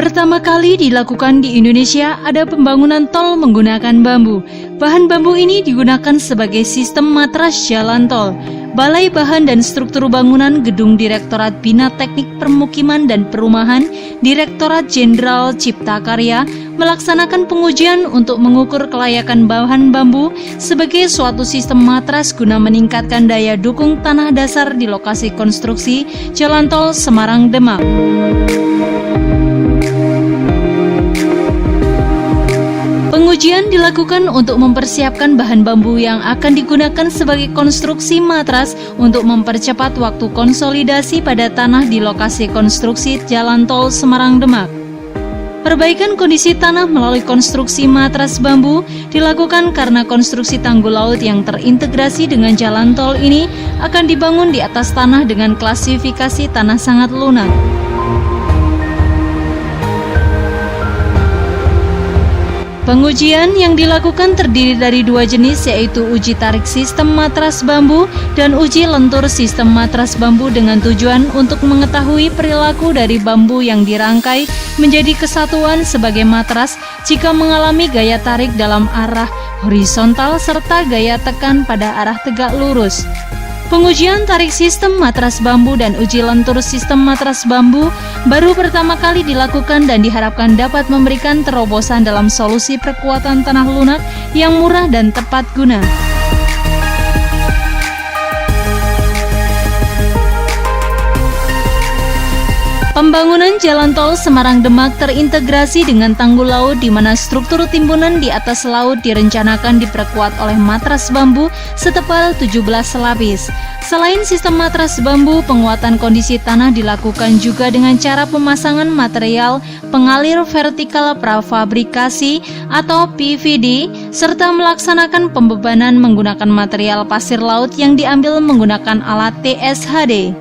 Pertama kali dilakukan di Indonesia ada pembangunan tol menggunakan bambu. Bahan bambu ini digunakan sebagai sistem matras jalan tol. Balai Bahan dan Struktur Bangunan Gedung Direktorat Bina Teknik Permukiman dan Perumahan Direktorat Jenderal Cipta Karya melaksanakan pengujian untuk mengukur kelayakan bahan bambu sebagai suatu sistem matras guna meningkatkan daya dukung tanah dasar di lokasi konstruksi Jalan Tol Semarang Demak. Pengujian dilakukan untuk mempersiapkan bahan bambu yang akan digunakan sebagai konstruksi matras untuk mempercepat waktu konsolidasi pada tanah di lokasi konstruksi Jalan Tol Semarang Demak. Perbaikan kondisi tanah melalui konstruksi matras bambu dilakukan karena konstruksi tanggul laut yang terintegrasi dengan jalan tol ini akan dibangun di atas tanah dengan klasifikasi tanah sangat lunak. Pengujian yang dilakukan terdiri dari dua jenis, yaitu uji tarik sistem matras bambu dan uji lentur sistem matras bambu dengan tujuan untuk mengetahui perilaku dari bambu yang dirangkai menjadi kesatuan sebagai matras jika mengalami gaya tarik dalam arah horizontal serta gaya tekan pada arah tegak lurus. Pengujian tarik sistem matras bambu dan uji lentur sistem matras bambu baru pertama kali dilakukan dan diharapkan dapat memberikan terobosan dalam solusi perkuatan tanah lunak yang murah dan tepat guna. Pembangunan Jalan Tol Semarang Demak terintegrasi dengan tanggul laut di mana struktur timbunan di atas laut direncanakan diperkuat oleh matras bambu setebal 17 lapis. Selain sistem matras bambu, penguatan kondisi tanah dilakukan juga dengan cara pemasangan material pengalir vertikal prafabrikasi atau PVD serta melaksanakan pembebanan menggunakan material pasir laut yang diambil menggunakan alat TSHD.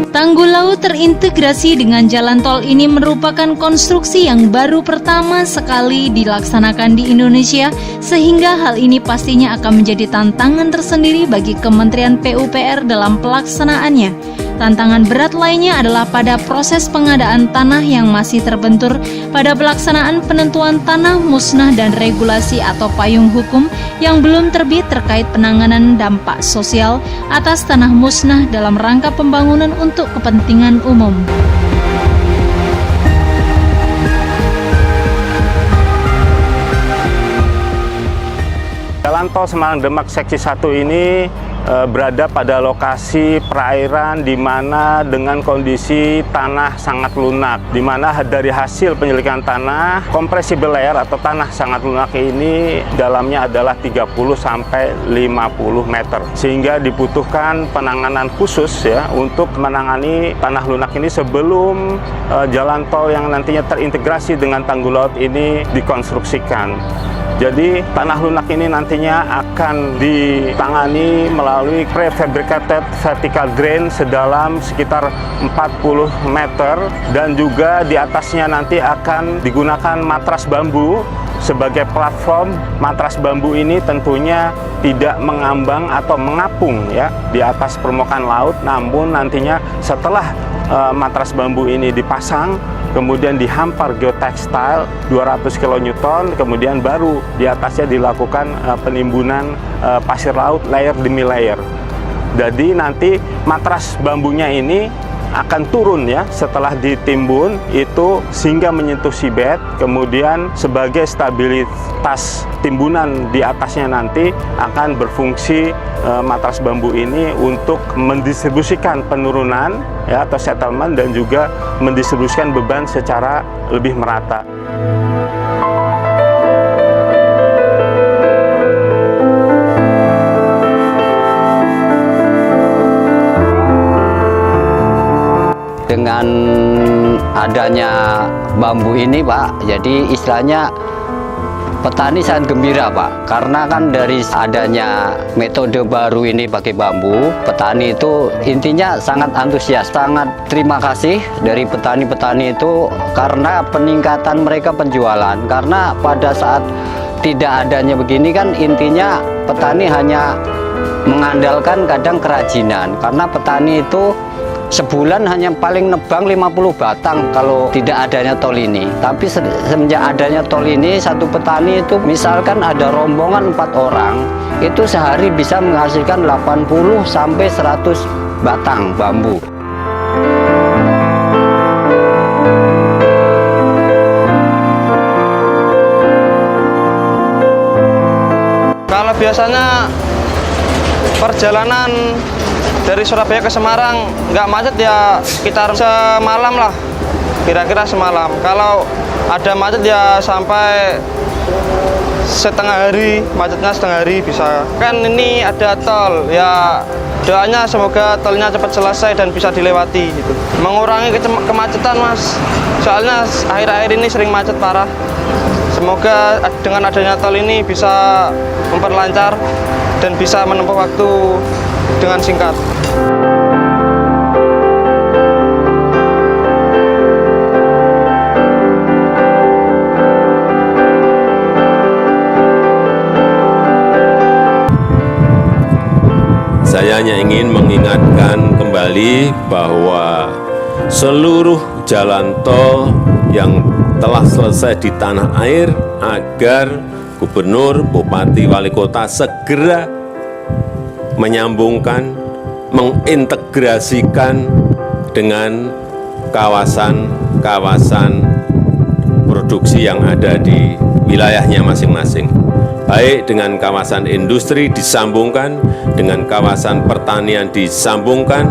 Tanggul laut terintegrasi dengan jalan tol ini merupakan konstruksi yang baru pertama sekali dilaksanakan di Indonesia, sehingga hal ini pastinya akan menjadi tantangan tersendiri bagi Kementerian PUPR dalam pelaksanaannya. Tantangan berat lainnya adalah pada proses pengadaan tanah yang masih terbentur pada pelaksanaan penentuan tanah musnah dan regulasi atau payung hukum yang belum terbit terkait penanganan dampak sosial atas tanah musnah dalam rangka pembangunan untuk kepentingan umum. Jalan Tol Semarang Demak Seksi 1 ini berada pada lokasi perairan di mana dengan kondisi tanah sangat lunak, di mana dari hasil penyelidikan tanah, compressible layer atau tanah sangat lunak ini dalamnya adalah 30-50 meter, sehingga dibutuhkan penanganan khusus ya untuk menangani tanah lunak ini sebelum jalan tol yang nantinya terintegrasi dengan tanggul laut ini dikonstruksikan. Jadi tanah lunak ini nantinya akan ditangani melalui prefabricated vertical drain sedalam sekitar 40 meter dan juga di atasnya nanti akan digunakan matras bambu sebagai platform. Matras bambu ini tentunya tidak mengambang atau mengapung ya di atas permukaan laut, namun nantinya setelah matras bambu ini dipasang, kemudian dihampar geotextile 200 kN, kemudian baru di atasnya dilakukan penimbunan pasir laut layer demi layer. Jadi nanti matras bambunya ini akan turun ya setelah ditimbun itu sehingga menyentuh seabed, kemudian sebagai stabilitas timbunan di atasnya nanti akan berfungsi matras bambu ini untuk mendistribusikan penurunan ya atau settlement dan juga mendistribusikan beban secara lebih merata. Dengan adanya bambu ini Pak, jadi istilahnya petani sangat gembira Pak, karena kan dari adanya metode baru ini pakai bambu, petani itu intinya sangat antusias, sangat terima kasih dari petani-petani itu karena peningkatan mereka penjualan. Karena pada saat tidak adanya begini kan intinya petani hanya mengandalkan kadang kerajinan, karena petani itu sebulan hanya paling nebang 50 batang kalau tidak adanya tol ini. Tapi semenjak adanya tol ini, satu petani itu misalkan ada rombongan 4 orang, itu sehari bisa menghasilkan 80 sampai 100 batang bambu. Kalau biasanya perjalanan dari Surabaya ke Semarang nggak macet ya sekitar semalam lah, kira-kira semalam. Kalau ada macet ya sampai setengah hari, macetnya setengah hari bisa. Kan ini ada tol, ya doanya semoga tolnya cepat selesai dan bisa dilewati gitu. Mengurangi kemacetan Mas, soalnya akhir-akhir ini sering macet parah. Semoga dengan adanya tol ini bisa memperlancar dan bisa menempuh waktu dengan singkat. Saya hanya ingin mengingatkan kembali bahwa seluruh jalan tol yang telah selesai di tanah air agar gubernur, bupati, wali kota segera menyambungkan, mengintegrasikan dengan kawasan-kawasan produksi yang ada di wilayahnya masing-masing. Baik dengan kawasan industri disambungkan, dengan kawasan pertanian disambungkan,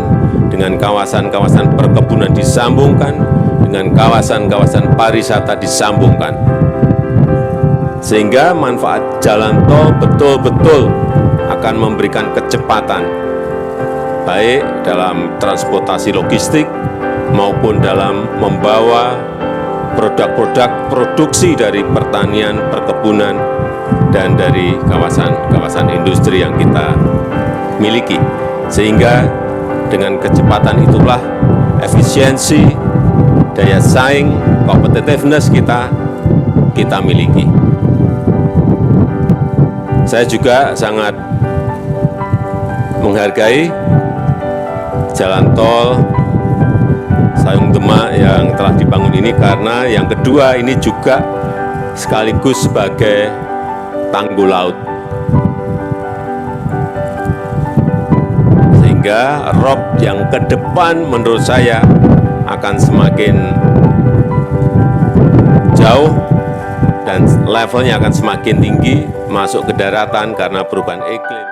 dengan kawasan-kawasan perkebunan disambungkan, dengan kawasan-kawasan pariwisata disambungkan. Sehingga manfaat jalan tol betul-betul akan memberikan kecepatan, baik dalam transportasi logistik maupun dalam membawa produk-produk produksi dari pertanian, perkebunan, dan dari kawasan-kawasan industri yang kita miliki. Sehingga dengan kecepatan itulah efisiensi, daya saing, competitiveness kita miliki. Saya juga sangat menghargai jalan tol Sayung Demak yang telah dibangun ini, karena yang kedua ini juga sekaligus sebagai tanggul laut, sehingga rob yang ke depan menurut saya akan semakin jauh dan levelnya akan semakin tinggi masuk ke daratan karena perubahan iklim.